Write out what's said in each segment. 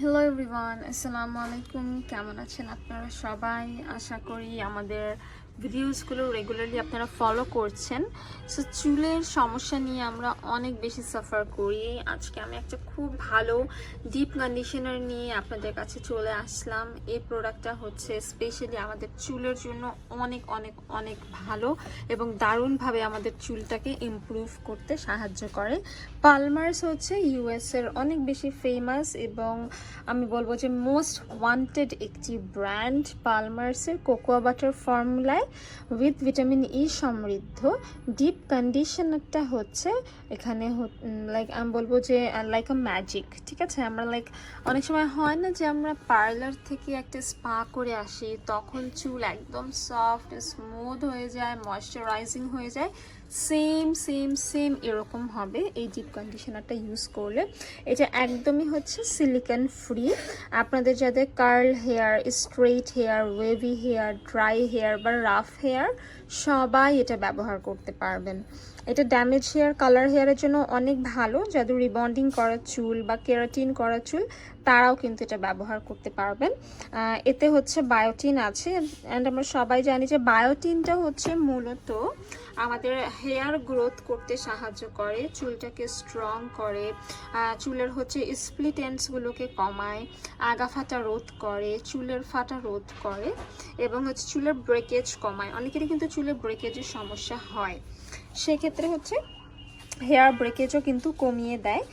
Hello everyone, আসসালামু আলাইকুম। কেমন আছেন আপনারা সবাই? আশা করি আমাদের ভিডিওসগুলো রেগুলারলি আপনারা ফলো করছেন। সো চুলের সমস্যা নিয়ে আমরা অনেক বেশি সাফার করি। আজকে আমি একটা খুব ভালো ডিপ কন্ডিশনার নিয়ে আপনাদের কাছে চলে আসলাম। এই প্রোডাক্টটা হচ্ছে স্পেশালি আমাদের চুলের জন্য অনেক অনেক অনেক ভালো এবং দারুণভাবে আমাদের চুলটাকে ইমপ্রুভ করতে সাহায্য করে। পালমার্স হচ্ছে ইউএসের অনেক বেশি ফেমাস এবং আমি বলবো যে মোস্ট ওয়ান্টেড একটি ব্র্যান্ড। পালমার্সের কোকোয়া বাটার ফর্মুলায় উইথ ভিটামিন ই সমৃদ্ধ ডিপ কন্ডিশনারটা হচ্ছে এখানে আমি বলবো যে লাইক আ ম্যাজিক। ঠিক আছে, আমরা অনেক সময় হয় না যে আমরা পার্লার থেকে একটা স্পা করে আসি, তখন চুল একদম সফট স্মুথ হয়ে যায়, ময়শ্চারাইজিং হয়ে যায়। সেম এরকম হবে এই ডিপ কন্ডিশনারটা ইউজ করলে। এটা একদমই হচ্ছে সিলিকন ফ্রি। আপনাদের যাদের curl hair, straight hair, wavy hair, dry hair বা রাফ হেয়ার, সবাই এটা ব্যবহার করতে পারবেন। এটা ড্যামেজ হেয়ার, কালার হেয়ারের জন্য অনেক ভালো। যাদের রিবন্ডিং করা চুল বা কেরাটিন করা চুল, তারাও কিন্তু এটা ব্যবহার করতে পারবেন। এতে হচ্ছে বায়োটিন আছে, অ্যান্ড আমরা সবাই জানি যে বায়োটিনটা হচ্ছে মূলত আমাদের হেয়ার গ্রোথ করতে সাহায্য করে, চুলটাকে স্ট্রং করে, চুলের হচ্ছে স্প্লিট এন্ডসগুলোকে কমায়, আগা ফাটা রোধ করে, চুলের ফাটা রোধ করে এবং হচ্ছে চুলের ব্রেকেজ কমায়। অনেকেরই কিন্তু চুলের ব্রেকেজের সমস্যা হয়, সেক্ষেত্রে হচ্ছে হেয়ার ব্রেকেজও কিন্তু কমিয়ে দেয়।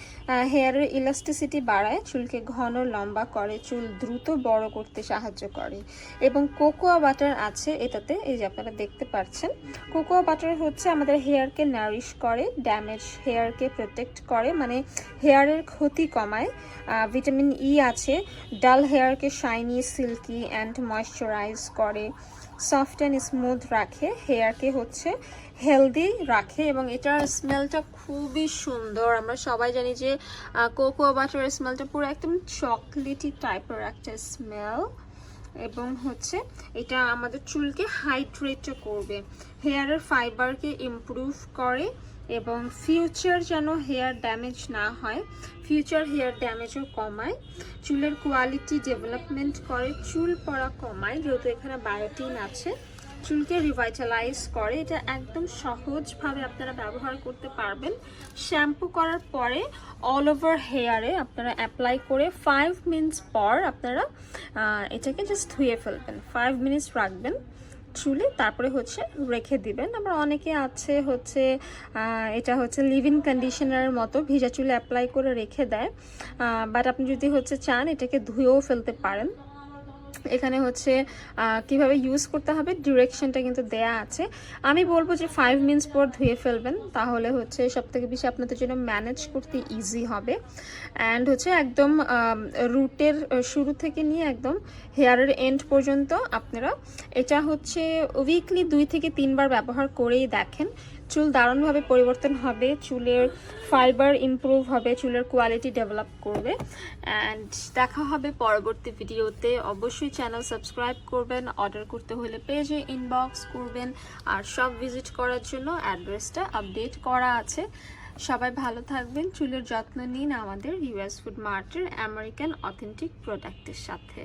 হেয়ারের ইলাস্টিসিটি বাড়ায়, চুলকে ঘন লম্বা করে, চুল দ্রুত বড় করতে সাহায্য করে। এবং কোকোয়া বাটার আছে এটাতে, এই যে আপনারা দেখতে পাচ্ছেন। কোকোয়া বাটার হচ্ছে আমাদের হেয়ারকে নারিশ করে, ড্যামেজ হেয়ারকে প্রোটেক্ট করে, মানে হেয়ারের ক্ষতি কমায়। ভিটামিন ই আছে, ডাল হেয়ারকে শাইনি, সিল্কি অ্যান্ড ময়শ্চারাইজ করে, সফট অ্যান্ড স্মুথ রাখে, হেয়ারকে হচ্ছে হেলদি রাখে এবং এটার স্মেলটা খুবই সুন্দর। আমরা সবাই জানি যে কোকোয়া বাটারের স্মেলটা পুরো একদম চকলেটি টাইপের একটা স্মেল এবং হচ্ছে এটা আমাদের চুলকে হাইড্রেটও করবে, হেয়ারের ফাইবারকে ইমপ্রুভ করে এবং ফিউচার যেন হেয়ার ড্যামেজ না হয়, ফিউচার হেয়ার ড্যামেজও কমায়, চুলের কোয়ালিটি ডেভেলপমেন্ট করে, চুল পড়া কমায় যেহেতু এখানে বায়োটিন আছে, চুলকে রিভাইটালাইজ করে। এটা একদম সহজভাবে আপনারা ব্যবহার করতে পারবেন। শ্যাম্পু করার পরে অল ওভার হেয়ারে আপনারা অ্যাপ্লাই করে 5 মিনিটস পর আপনারা এটাকে জাস্ট ধুয়ে ফেলবেন, 5 মিনিটস রাখবেন চুলে, তারপরে হচ্ছে রেখে দিবেন। আবার অনেকে আছে হচ্ছে এটা হচ্ছে লিভ ইন কন্ডিশনারের মতো ভিজা চুলে অ্যাপ্লাই করে রেখে দেয়, বাট আপনি যদি হচ্ছে চান এটাকে ধুয়েও ফেলতে পারেন। এখানে হচ্ছে কিভাবে ইউজ করতে হবে ডিরেকশনটা কিন্তু দেয়া আছে। আমি বলবো যে 5 মিনিটস পর ধুয়ে ফেলবেন, তাহলে হচ্ছে সবথেকে বেশি আপনাদের জন্য ম্যানেজ করতে ইজি হবে। অ্যান্ড হচ্ছে একদম রুটের শুরু থেকে নিয়ে একদম হেয়ারের এন্ড পর্যন্ত আপনারা এটা হচ্ছে উইকলি 2 থেকে 3 বার ব্যবহার করেই দেখেন, চুল দারুণভাবে পরিবর্তন হবে, চুলের ফাইবার ইমপ্রুভ হবে, চুলের কোয়ালিটি ডেভেলপ করবে। অ্যান্ড দেখা হবে পরবর্তী ভিডিওতে। অবশ্যই চ্যানেল সাবস্ক্রাইব করবেন, অর্ডার করতে হলে পেজে ইনবক্স করবেন, আর সব ভিজিট করার জন্য অ্যাড্রেসটা আপডেট করা আছে। সবাই ভালো থাকবেন, চুলের যত্ন নিন আমাদের ইউএস ফুড মার্টের আমেরিকান অথেন্টিক প্রোডাক্টের সাথে।